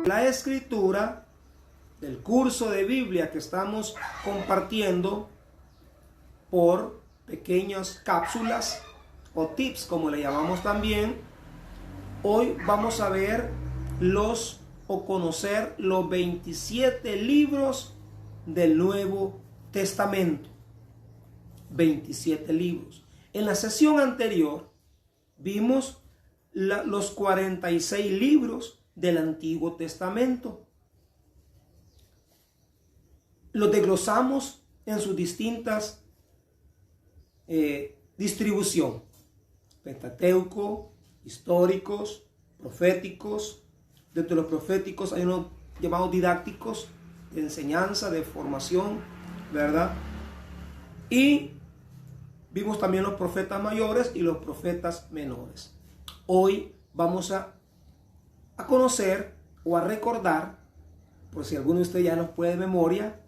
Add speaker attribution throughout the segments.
Speaker 1: La escritura del curso de Biblia que estamos compartiendo por pequeñas cápsulas o tips, como le llamamos también. Hoy vamos a ver conocer los 27 libros del Nuevo Testamento. 27 libros. En la sesión anterior vimos los 46 libros del Antiguo Testamento. Los desglosamos en sus distintas distribución: Pentateuco, históricos, proféticos. Dentro de los proféticos hay unos llamados didácticos, de enseñanza, de formación, ¿verdad? Y vimos también los profetas mayores y los profetas menores. Hoy vamos a conocer o a recordar, por si alguno de ustedes ya nos puede de memoria,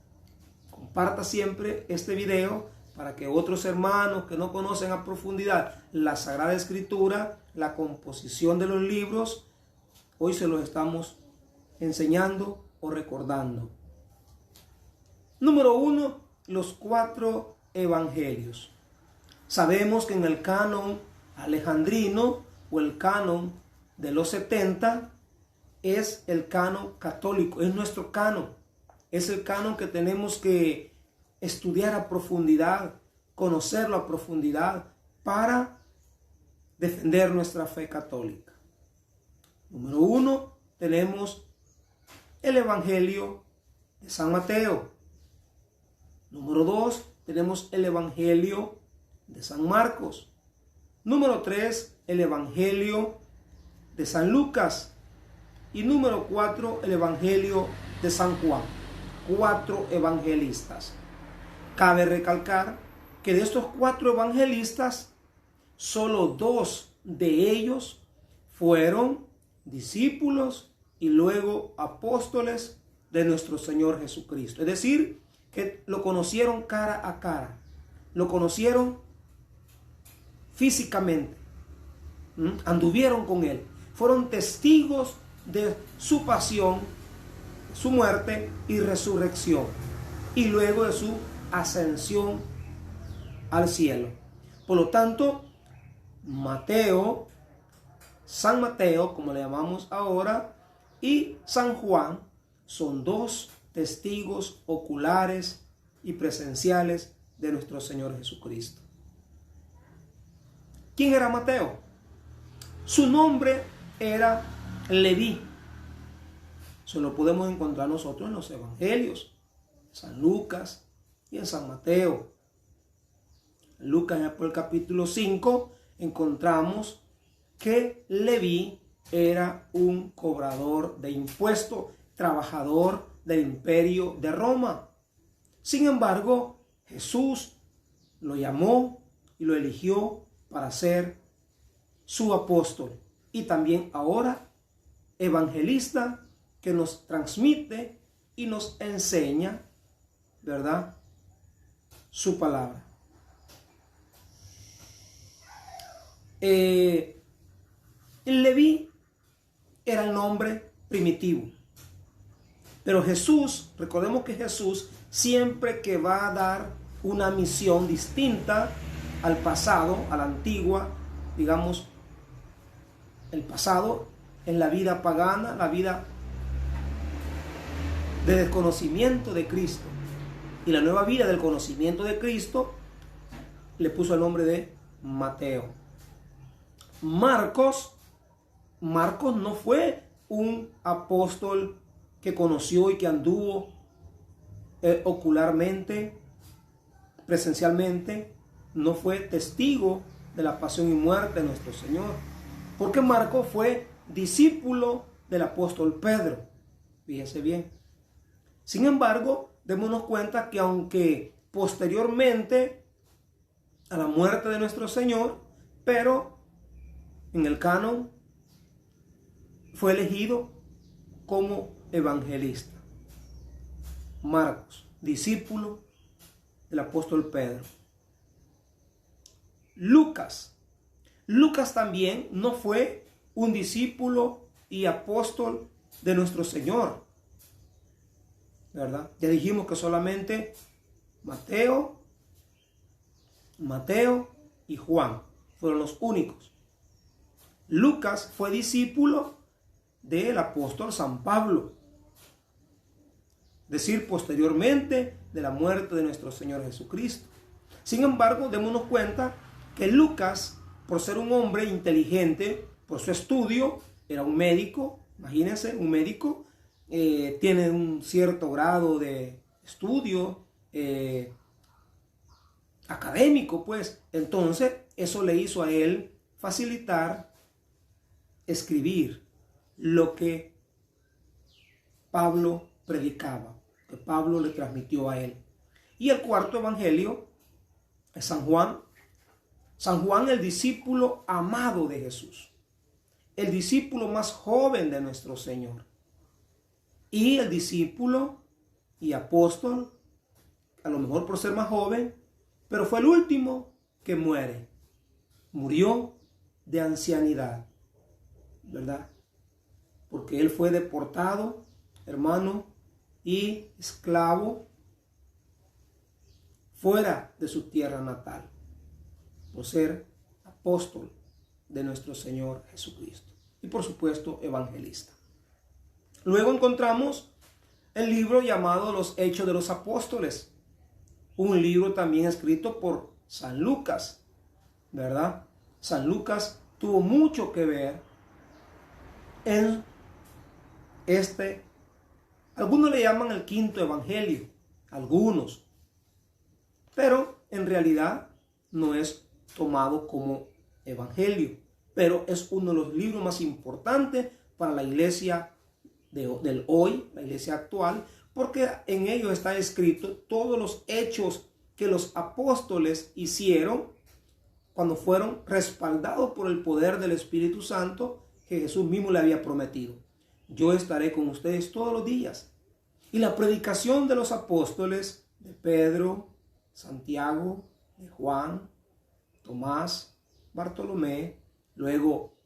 Speaker 1: comparta siempre este video para que otros hermanos que no conocen a profundidad la Sagrada Escritura, la composición de los libros, hoy se los estamos enseñando o recordando. Número 1, los 4 evangelios. Sabemos que en el canon alejandrino o el canon de los 70 es el canon católico, es nuestro canon. Es el canon que tenemos que estudiar a profundidad, conocerlo a profundidad para defender nuestra fe católica. Número 1, tenemos el Evangelio de San Mateo. Número 2, tenemos el Evangelio de San Marcos. Número 3, el Evangelio de San Lucas. Y número 4, el Evangelio de San Juan. 4 evangelistas. Cabe recalcar que de estos 4 evangelistas, solo 2 de ellos fueron discípulos y luego apóstoles de nuestro Señor Jesucristo. Es decir, que lo conocieron cara a cara, lo conocieron físicamente, anduvieron con Él, fueron testigos de su pasión, su muerte y resurrección, y luego de su ascensión al cielo. Por lo tanto, Mateo, San Mateo, como le llamamos ahora, y San Juan son 2 testigos oculares y presenciales de nuestro Señor Jesucristo. ¿Quién era Mateo? Su nombre era Leví. Eso lo podemos encontrar nosotros en los evangelios, San Lucas y en San Mateo. En Lucas, por el capítulo 5, encontramos que Leví era un cobrador de impuestos, trabajador del imperio de Roma. Sin embargo, Jesús lo llamó y lo eligió para ser su apóstol y también ahora evangelista, que nos transmite y nos enseña, ¿verdad?, su palabra. El Leví era el nombre primitivo. Pero Jesús, recordemos que Jesús siempre que va a dar una misión distinta al pasado, a la antigua, digamos, el pasado en la vida pagana, la vida de desconocimiento de Cristo, y la nueva vida del conocimiento de Cristo, le puso el nombre de Mateo. Marcos no fue un apóstol que conoció y que anduvo ocularmente, presencialmente, no fue testigo de la pasión y muerte de nuestro Señor, porque Marcos fue discípulo del apóstol Pedro. Fíjese bien. Sin embargo, démonos cuenta que aunque posteriormente a la muerte de nuestro Señor, pero en el canon fue elegido como evangelista. Marcos, discípulo del apóstol Pedro. Lucas también no fue un discípulo y apóstol de nuestro Señor, ¿verdad? Ya dijimos que solamente Mateo y Juan fueron los únicos. Lucas fue discípulo del apóstol San Pablo, es decir, posteriormente de la muerte de nuestro Señor Jesucristo. Sin embargo, démonos cuenta que Lucas, por ser un hombre inteligente, por su estudio, era un médico, imagínense, un médico, tiene un cierto grado de estudio académico, pues. Entonces, eso le hizo a él facilitar escribir lo que Pablo predicaba, que Pablo le transmitió a él. Y el cuarto evangelio es San Juan. San Juan, el discípulo amado de Jesús, el discípulo más joven de nuestro Señor, y el discípulo y apóstol, a lo mejor por ser más joven, pero fue el último que muere. Murió de ancianidad, ¿verdad? Porque él fue deportado, hermano, y esclavo fuera de su tierra natal, por ser apóstol de nuestro Señor Jesucristo y por supuesto evangelista. Luego encontramos el libro llamado Los Hechos de los Apóstoles, un libro también escrito por San Lucas, ¿verdad? San Lucas tuvo mucho que ver en algunos le llaman el quinto evangelio, algunos, pero en realidad no es tomado como evangelio, pero es uno de los libros más importantes para la iglesia del hoy, la iglesia actual, porque en ello está escrito todos los hechos que los apóstoles hicieron cuando fueron respaldados por el poder del Espíritu Santo que Jesús mismo le había prometido. Yo estaré con ustedes todos los días. Y la predicación de los apóstoles, de Pedro, Santiago, de Juan, Tomás, Bartolomé, luego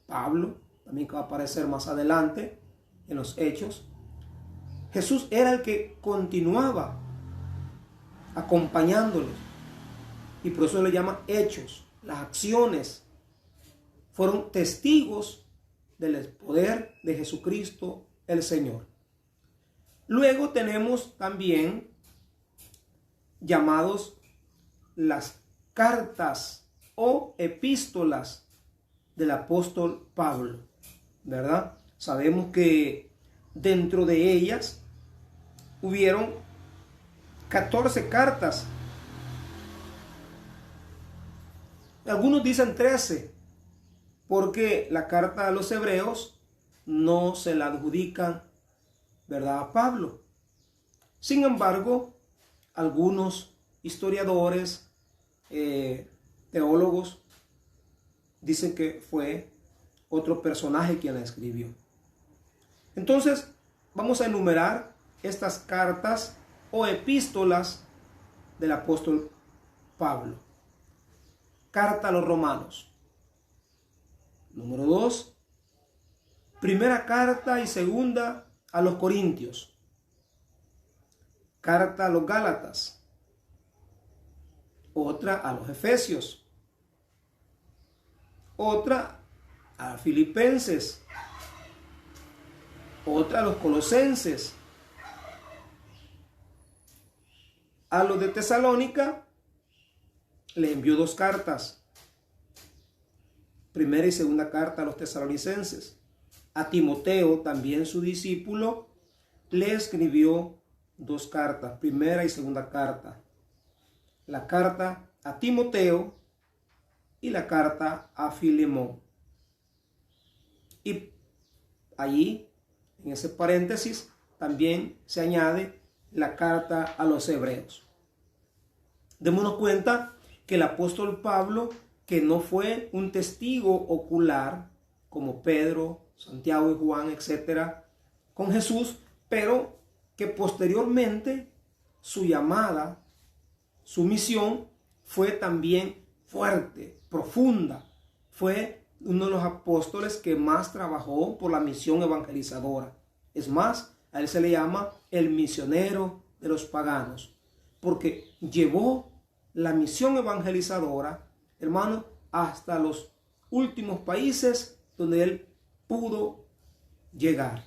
Speaker 1: Pablo, también que va a aparecer más adelante en los Hechos. Jesús era el que continuaba acompañándolos. Y por eso le llaman hechos. Las acciones fueron testigos del poder de Jesucristo el Señor. Luego tenemos también llamados las cartas o epístolas del apóstol Pablo, ¿verdad? Sabemos que dentro de ellas hubieron 14 cartas. Algunos dicen 13, porque la carta a los hebreos no se la adjudican, ¿verdad?, a Pablo. Sin embargo, algunos historiadores, teólogos, dicen que fue otro personaje quien la escribió. Entonces, vamos a enumerar estas cartas o epístolas del apóstol Pablo. Carta a los Romanos. Número 2. Primera carta y segunda a los Corintios. Carta a los Gálatas. Otra a los Efesios. Otra a Filipenses. Otra a los Colosenses. A los de Tesalónica le envió 2 cartas. Primera y segunda carta a los tesalonicenses. A Timoteo, también su discípulo, le escribió 2 cartas. Primera y segunda carta. La carta a Timoteo y la carta a Filemón. Y allí, en ese paréntesis, también se añade la carta a los hebreos. Démonos cuenta que el apóstol Pablo, que no fue un testigo ocular como Pedro, Santiago y Juan, etcétera, con Jesús, pero que posteriormente su llamada, su misión fue también fuerte, profunda, fue uno de los apóstoles que más trabajó por la misión evangelizadora. Es más, a él se le llama el misionero de los paganos, porque llevó la misión evangelizadora, hermano, hasta los últimos países donde él pudo llegar.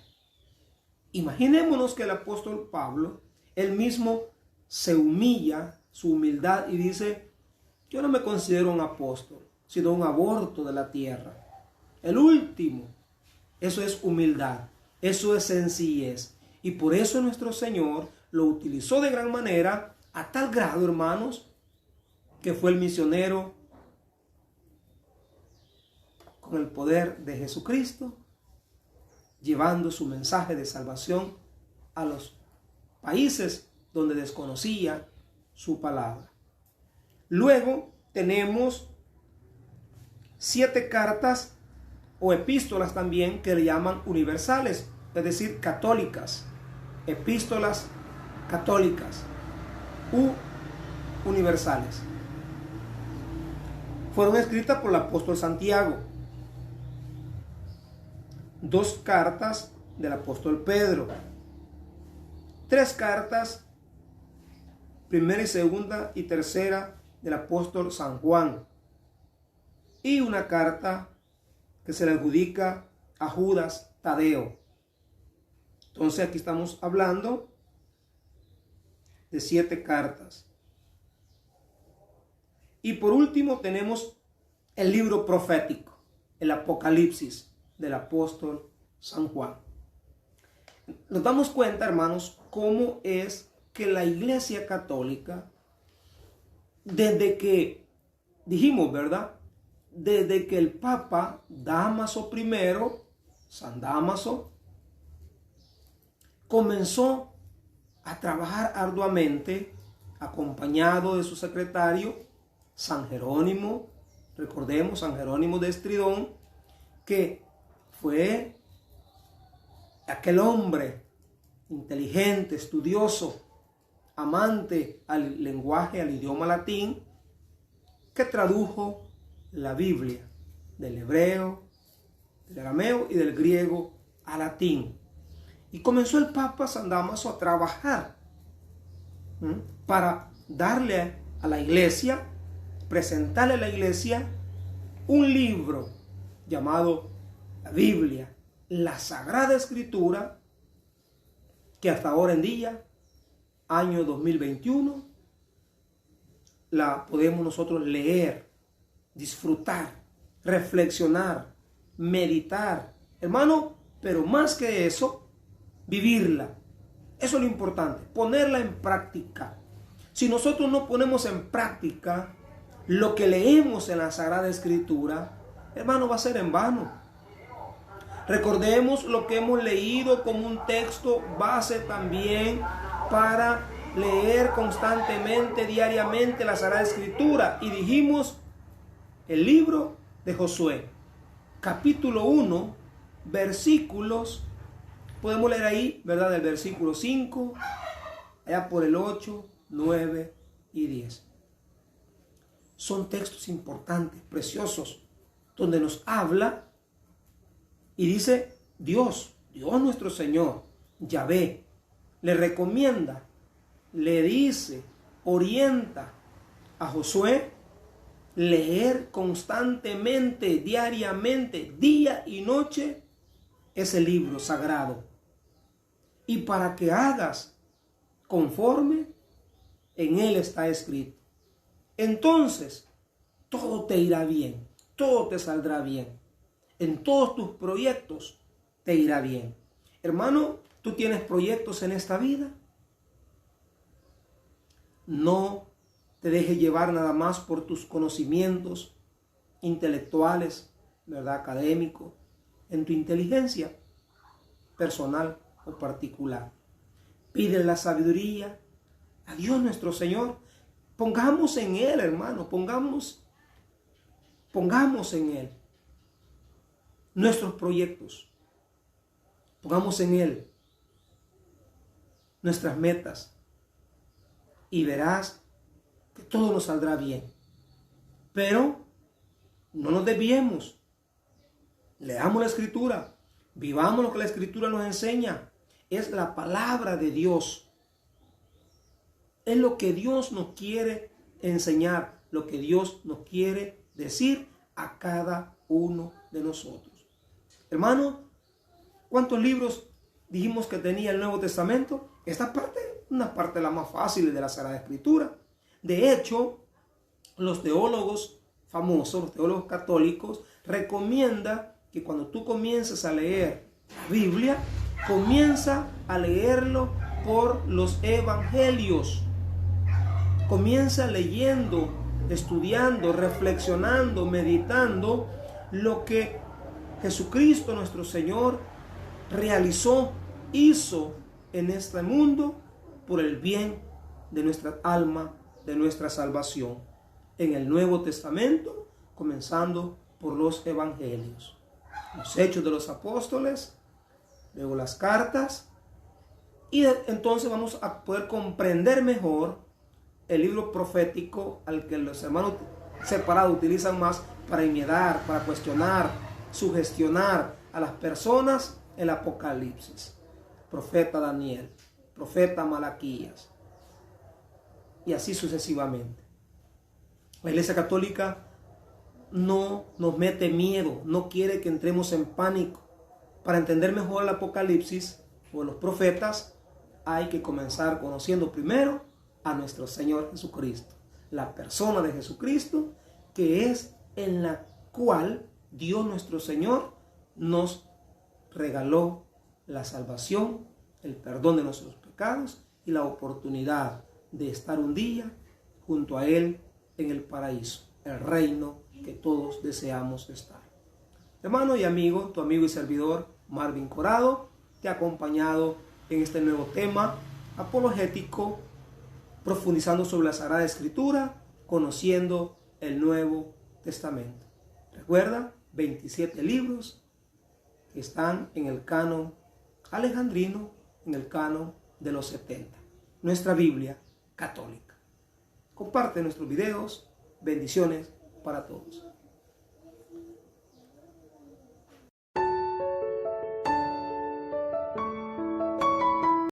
Speaker 1: Imaginémonos que el apóstol Pablo, él mismo se humilla, su humildad, y dice: yo no me considero un apóstol, sino un aborto de la tierra. El último. Eso es humildad, eso es sencillez. Y por eso nuestro Señor lo utilizó de gran manera, a tal grado, hermanos, que fue el misionero con el poder de Jesucristo, llevando su mensaje de salvación a los países donde desconocía su palabra. Luego tenemos 7 cartas o epístolas también que le llaman universales, es decir, católicas. Epístolas católicas u universales. Fueron escritas por el apóstol Santiago. 2 cartas del apóstol Pedro. 3 cartas, primera y segunda y tercera, del apóstol San Juan. Y una carta que se le adjudica a Judas Tadeo. Entonces aquí estamos hablando de 7 cartas. Y por último tenemos el libro profético, el Apocalipsis del apóstol San Juan. Nos damos cuenta, hermanos, cómo es que la Iglesia Católica, desde que, dijimos, ¿verdad?, desde que el Papa Dámaso I, San Dámaso, comenzó a trabajar arduamente, acompañado de su secretario, San Jerónimo, recordemos, San Jerónimo de Estridón, que fue aquel hombre inteligente, estudioso, amante al lenguaje, al idioma latín, que tradujo la Biblia del hebreo, del arameo y del griego a latín. Y comenzó el Papa San Dámaso a trabajar para darle a la iglesia, presentarle a la iglesia un libro llamado la Biblia, la Sagrada Escritura, que hasta ahora en día, año 2021, la podemos nosotros leer, disfrutar, reflexionar, meditar, hermano, pero más que eso, vivirla. Eso es lo importante, ponerla en práctica. Si nosotros no ponemos en práctica lo que leemos en la Sagrada Escritura, hermano, va a ser en vano. Recordemos lo que hemos leído como un texto base también para leer constantemente, diariamente la Sagrada Escritura. Y dijimos el libro de Josué, capítulo 1, versículos, podemos leer ahí, ¿verdad?, del versículo 5, allá por el 8, 9 y 10. Son textos importantes, preciosos, donde nos habla y dice Dios nuestro Señor, Yahvé, le recomienda, le dice, orienta a Josué leer constantemente, diariamente, día y noche, ese libro sagrado. Y para que hagas conforme en él está escrito. Entonces, todo te irá bien, todo te saldrá bien. En todos tus proyectos te irá bien. Hermano, ¿tú tienes proyectos en esta vida? No te dejes llevar nada más por tus conocimientos intelectuales, ¿verdad?, académicos, en tu inteligencia personal o particular. Pide la sabiduría a Dios nuestro Señor. Pongamos en Él, hermano, pongamos en Él nuestros proyectos. Pongamos en Él nuestras metas y verás que todo nos saldrá bien. Pero no nos desviemos Leamos la Escritura, vivamos lo que la Escritura nos enseña. Es la palabra de Dios. Es lo que Dios nos quiere enseñar, lo que Dios nos quiere decir a cada uno de nosotros. Hermano, ¿cuántos libros dijimos que tenía el Nuevo Testamento? Esta parte es una parte de las más fáciles de la Sagrada Escritura. De hecho, los teólogos famosos, los teólogos católicos, recomiendan que cuando tú comiences a leer la Biblia, comienza a leerlo por los evangelios. Comienza leyendo, estudiando, reflexionando, meditando lo que Jesucristo nuestro Señor realizó, hizo en este mundo por el bien de nuestra alma, de nuestra salvación. En el Nuevo Testamento, comenzando por los evangelios, los Hechos de los Apóstoles, luego las cartas, y entonces vamos a poder comprender mejor el libro profético al que los hermanos separados utilizan más para inmediar, para cuestionar, sugestionar a las personas, el Apocalipsis, profeta Daniel, profeta Malaquías, y así sucesivamente. La Iglesia Católica no nos mete miedo, no quiere que entremos en pánico. Para entender mejor el Apocalipsis o los profetas, hay que comenzar conociendo primero a nuestro Señor Jesucristo, la persona de Jesucristo, que es en la cual Dios nuestro Señor nos regaló la salvación, el perdón de nuestros pecados y la oportunidad de estar un día junto a Él en el paraíso, el reino que todos deseamos estar. Hermano y amigo, tu amigo y servidor Marvin Corado, te ha acompañado en este nuevo tema apologético, profundizando sobre la Sagrada Escritura, conociendo el Nuevo Testamento. Recuerda, 27 libros que están en el canon alejandrino, en el canon de los 70. Nuestra Biblia católica. Comparte nuestros videos. Bendiciones para todos.